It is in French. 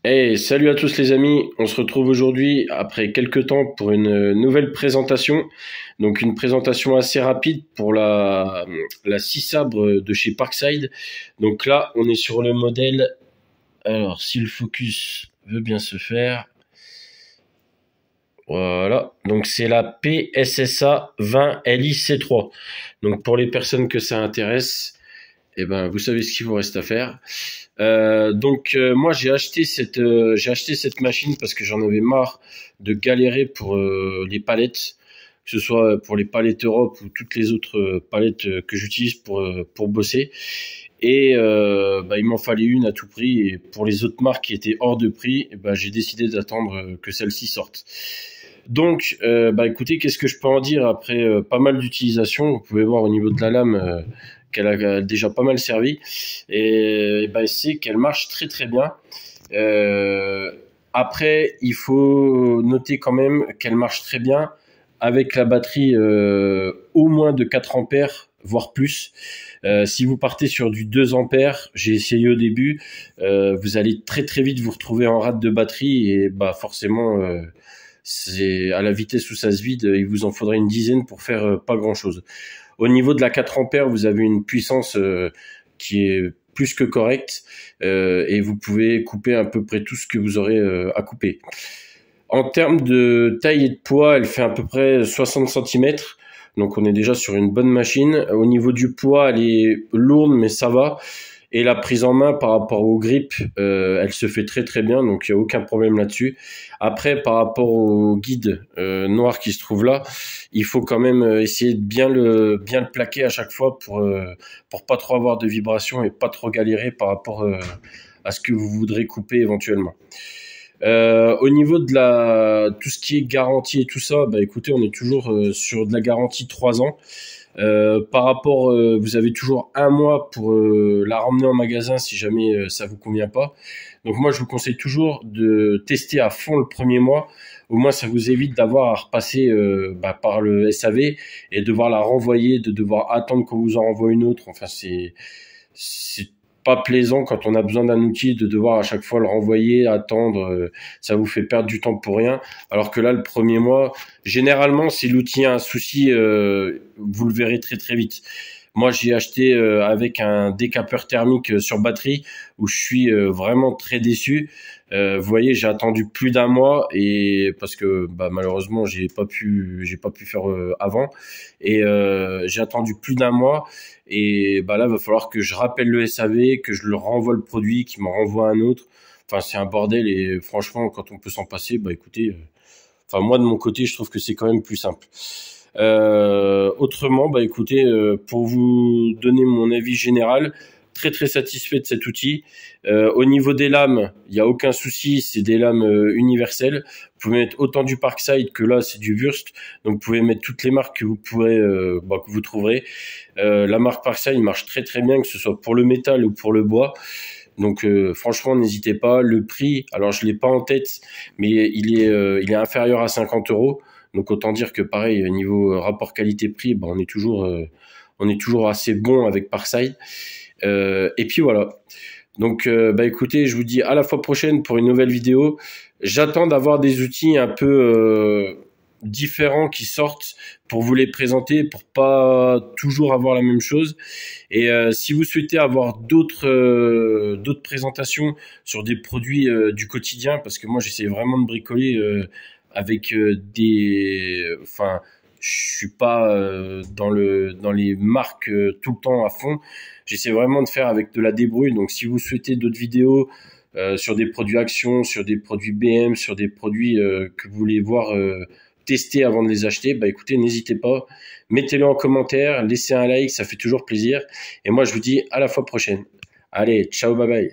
Hey, salut à tous les amis, on se retrouve aujourd'hui après quelques temps pour une nouvelle présentation. Donc une présentation assez rapide pour la 6 sabre de chez Parkside. Donc là, on est sur le modèle, alors si le focus veut bien se faire, voilà. Donc c'est la PSSA 20 LIC3. Donc pour les personnes que ça intéresse, eh ben vous savez ce qu'il vous reste à faire. Moi j'ai acheté cette machine parce que j'en avais marre de galérer pour les palettes, que ce soit pour les palettes Europe ou toutes les autres palettes que j'utilise pour bosser. Il m'en fallait une à tout prix, et pour les autres marques qui étaient hors de prix, j'ai décidé d'attendre que celle-ci sorte. Écoutez, qu'est-ce que je peux en dire après pas mal d'utilisation. Vous pouvez voir au niveau de la lame qu'elle a déjà pas mal servi, c'est qu'elle marche très très bien. Euh, Après, il faut noter quand même qu'elle marche très bien avec la batterie au moins de 4 ampères, voire plus. Si vous partez sur du 2 ampères, j'ai essayé au début, vous allez très très vite vous retrouver en rate de batterie, et forcément, c'est à la vitesse où ça se vide, il vous en faudrait une dizaine pour faire pas grand chose. Au niveau de la 4 ampères, vous avez une puissance qui est plus que correcte, et vous pouvez couper à peu près tout ce que vous aurez à couper. En termes de taille et de poids, elle fait à peu près 60 cm. Donc on est déjà sur une bonne machine. Au niveau du poids, elle est lourde, mais ça va. Et la prise en main par rapport au grip, elle se fait très très bien, donc il n'y a aucun problème là-dessus. Après, par rapport au guide noir qui se trouve là, il faut quand même essayer de bien le plaquer à chaque fois pour pas trop avoir de vibrations et pas trop galérer par rapport à ce que vous voudrez couper éventuellement. Au niveau de tout ce qui est garantie et tout ça, écoutez, on est toujours sur de la garantie 3 ans. Par rapport, vous avez toujours un mois pour la ramener en magasin si jamais ça vous convient pas. Donc moi, je vous conseille toujours de tester à fond le premier mois. Au moins, ça vous évite d'avoir à repasser par le SAV et devoir la renvoyer, de devoir attendre qu'on vous en renvoie une autre. Enfin, c'est pas plaisant quand on a besoin d'un outil de devoir à chaque fois le renvoyer, attendre. Ça vous fait perdre du temps pour rien. Alors que là, le premier mois, généralement, si l'outil a un souci, vous le verrez très très vite. Moi, j'ai acheté avec un décapeur thermique sur batterie, où je suis vraiment très déçu. Vous voyez, j'ai attendu plus d'un mois, et parce que malheureusement, j'ai pas pu faire avant, j'ai attendu plus d'un mois. Là, va falloir que je rappelle le SAV, que je leur renvoie le produit, qu'il m'en renvoie un autre. Enfin, c'est un bordel, et franchement, quand on peut s'en passer, écoutez, moi de mon côté, je trouve que c'est quand même plus simple. Autrement, écoutez, pour vous donner mon avis général, très très satisfait de cet outil. Au niveau des lames, il n'y a aucun souci, c'est des lames universelles. Vous pouvez mettre autant du Parkside que là, c'est du Wurst. Donc vous pouvez mettre toutes les marques que vous pourrez, que vous trouverez. La marque Parkside marche très très bien, que ce soit pour le métal ou pour le bois. Donc franchement, n'hésitez pas. Le prix, alors je l'ai pas en tête, mais il est inférieur à 50 euros. Donc autant dire que pareil, niveau rapport qualité-prix, on est toujours assez bon avec Parkside. Et puis voilà. Donc écoutez, je vous dis à la fois prochaine pour une nouvelle vidéo. J'attends d'avoir des outils un peu différents qui sortent pour vous les présenter, pour pas toujours avoir la même chose. Et si vous souhaitez avoir d'autres présentations sur des produits du quotidien, parce que moi j'essaie vraiment de bricoler avec je suis pas dans les marques tout le temps à fond. J'essaie vraiment de faire avec de la débrouille. Donc si vous souhaitez d'autres vidéos sur des produits Action, sur des produits BM, sur des produits que vous voulez voir tester avant de les acheter, écoutez, n'hésitez pas, mettez-le en commentaire, laissez un like, ça fait toujours plaisir. Et moi je vous dis à la fois prochaine. Allez, ciao, bye bye.